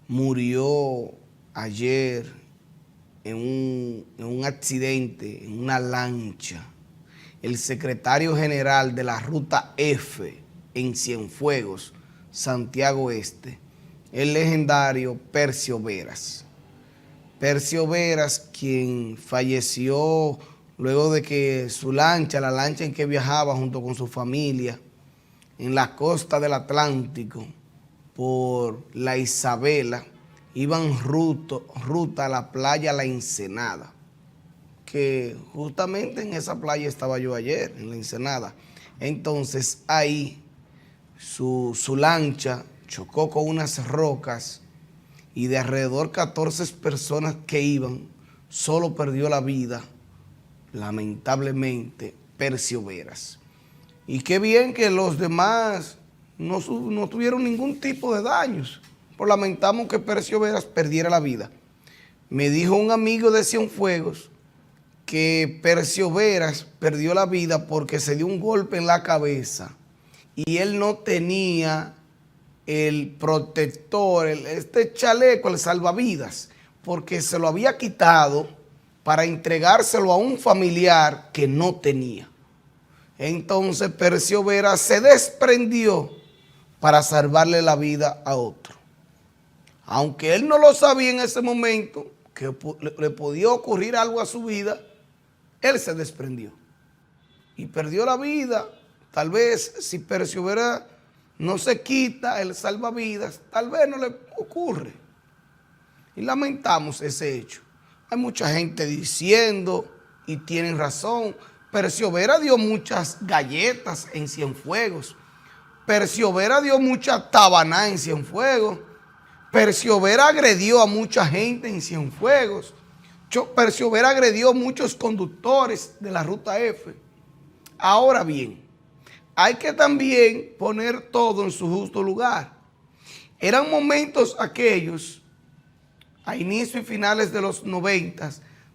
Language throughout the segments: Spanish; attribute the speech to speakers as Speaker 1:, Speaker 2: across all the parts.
Speaker 1: murió ayer en un accidente, en una lancha, el secretario general de la Ruta F en Cienfuegos, Santiago Este, el legendario Percio Veras. Percio Veras, quien falleció luego de que su lancha, la lancha en que viajaba junto con su familia, en la costa del Atlántico, por la Isabela, iban ruta a la playa La Ensenada, que justamente en esa playa estaba yo ayer, en La Ensenada. Entonces ahí su lancha chocó con unas rocas y de alrededor 14 personas que iban, solo perdió la vida, lamentablemente, Percio Veras. Y qué bien que los demás no tuvieron ningún tipo de daños. Pues lamentamos que Percio Veras perdiera la vida. Me dijo un amigo de Cienfuegos que Percio Veras perdió la vida porque se dio un golpe en la cabeza y él no tenía el protector, este chaleco, el salvavidas, porque se lo había quitado para entregárselo a un familiar que no tenía. Entonces Percio Veras se desprendió para salvarle la vida a otro. Aunque él no lo sabía en ese momento, que le podía ocurrir algo a su vida, él se desprendió y perdió la vida. Tal vez si Percio Veras no se quita el salvavidas, tal vez no le ocurre. Y lamentamos ese hecho. Hay mucha gente diciendo, y tienen razón, Percio Veras dio muchas galletas en Cienfuegos. Percio Veras dio mucha tabaná en Cienfuegos. Percio Veras agredió a mucha gente en Cienfuegos. Percio Veras agredió a muchos conductores de la Ruta F. Ahora bien, hay que también poner todo en su justo lugar. Eran momentos aquellos, a inicios y finales de los 90,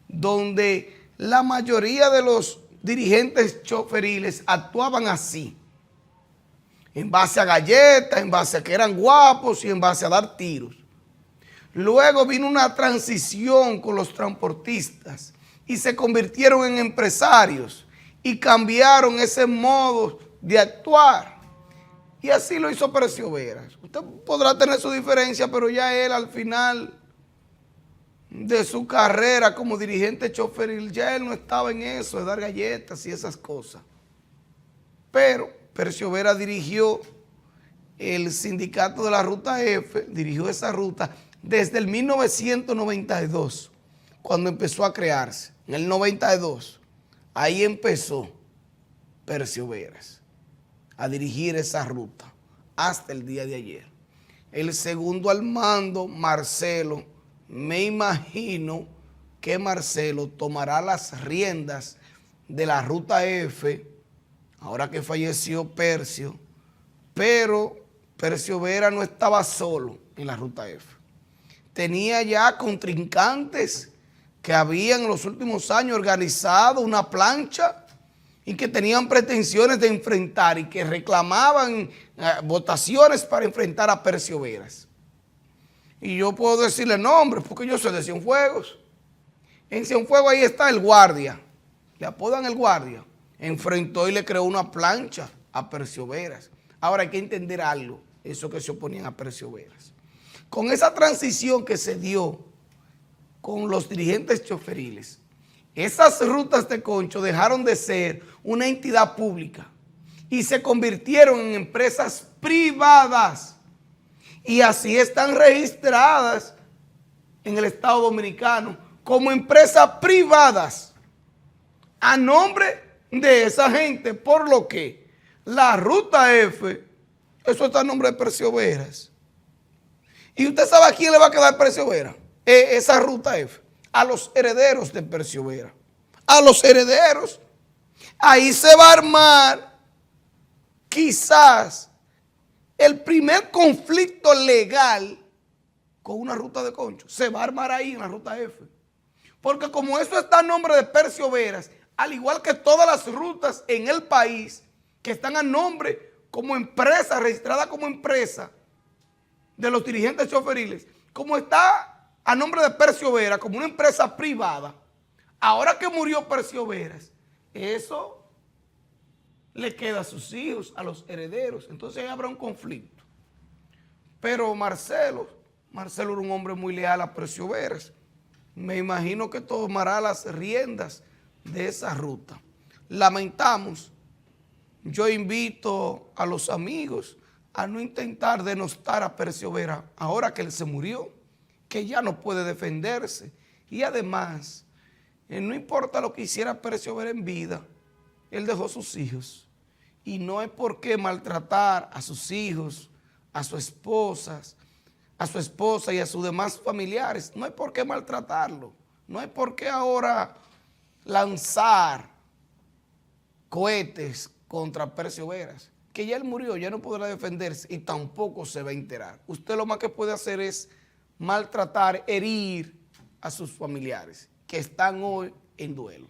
Speaker 1: donde la mayoría de los dirigentes choferiles actuaban así, en base a galletas, en base a que eran guapos y en base a dar tiros. Luego vino una transición con los transportistas y se convirtieron en empresarios y cambiaron ese modo de actuar. Y así lo hizo Percio Veras. Usted podrá tener su diferencia, pero ya él al final de su carrera como dirigente choferil, ya él no estaba en eso, de dar galletas y esas cosas. Pero Percio Veras dirigió el sindicato de la Ruta F, dirigió esa ruta desde el 1992, cuando empezó a crearse. En el 92, ahí empezó Percio Veras a dirigir esa ruta hasta el día de ayer. El segundo al mando, Marcelo, me imagino que Marcelo tomará las riendas de la Ruta F, ahora que falleció Percio, pero Percio Veras no estaba solo en la Ruta F. Tenía ya contrincantes que habían en los últimos años organizado una plancha y que tenían pretensiones de enfrentar y que reclamaban votaciones para enfrentar a Percio Veras. Y yo puedo decirle nombres porque yo soy de Cienfuegos. En Cienfuegos ahí está el guardia, le apodan el guardia. Enfrentó y le creó una plancha a Percio Veras. Ahora hay que entender algo, eso que se oponían a Percio Veras. Con esa transición que se dio con los dirigentes choferiles, esas rutas de concho dejaron de ser una entidad pública y se convirtieron en empresas privadas. Y así están registradas en el Estado Dominicano como empresas privadas a nombre de esa gente, por lo que la Ruta F, eso está a nombre de Percio Veras. ¿Y usted sabe a quién le va a quedar Percio Veras? Esa Ruta F, a los herederos de Percio Veras. A los herederos. Ahí se va a armar quizás el primer conflicto legal con una ruta de concho. Se va a armar ahí en la Ruta F. Porque como eso está a nombre de Percio Veras, al igual que todas las rutas en el país que están a nombre como empresa, registrada como empresa, de los dirigentes choferiles, como está a nombre de Percio Vera, como una empresa privada, ahora que murió Percio Veras, eso le queda a sus hijos, a los herederos. Entonces ahí habrá un conflicto. Pero Marcelo era un hombre muy leal a Percio Veras. Me imagino que tomará las riendas de esa ruta. Lamentamos. Yo invito a los amigos a no intentar denostar a Percio Vera ahora que él se murió, que ya no puede defenderse. Y además, no importa lo que hiciera Percio Vera en vida, él dejó sus hijos. Y no hay por qué maltratar a sus hijos, a su esposa y a sus demás familiares. No hay por qué maltratarlo. No hay por qué ahora lanzar cohetes contra Percio Veras, que ya él murió, ya no podrá defenderse y tampoco se va a enterar. Usted lo más que puede hacer es maltratar, herir a sus familiares que están hoy en duelo.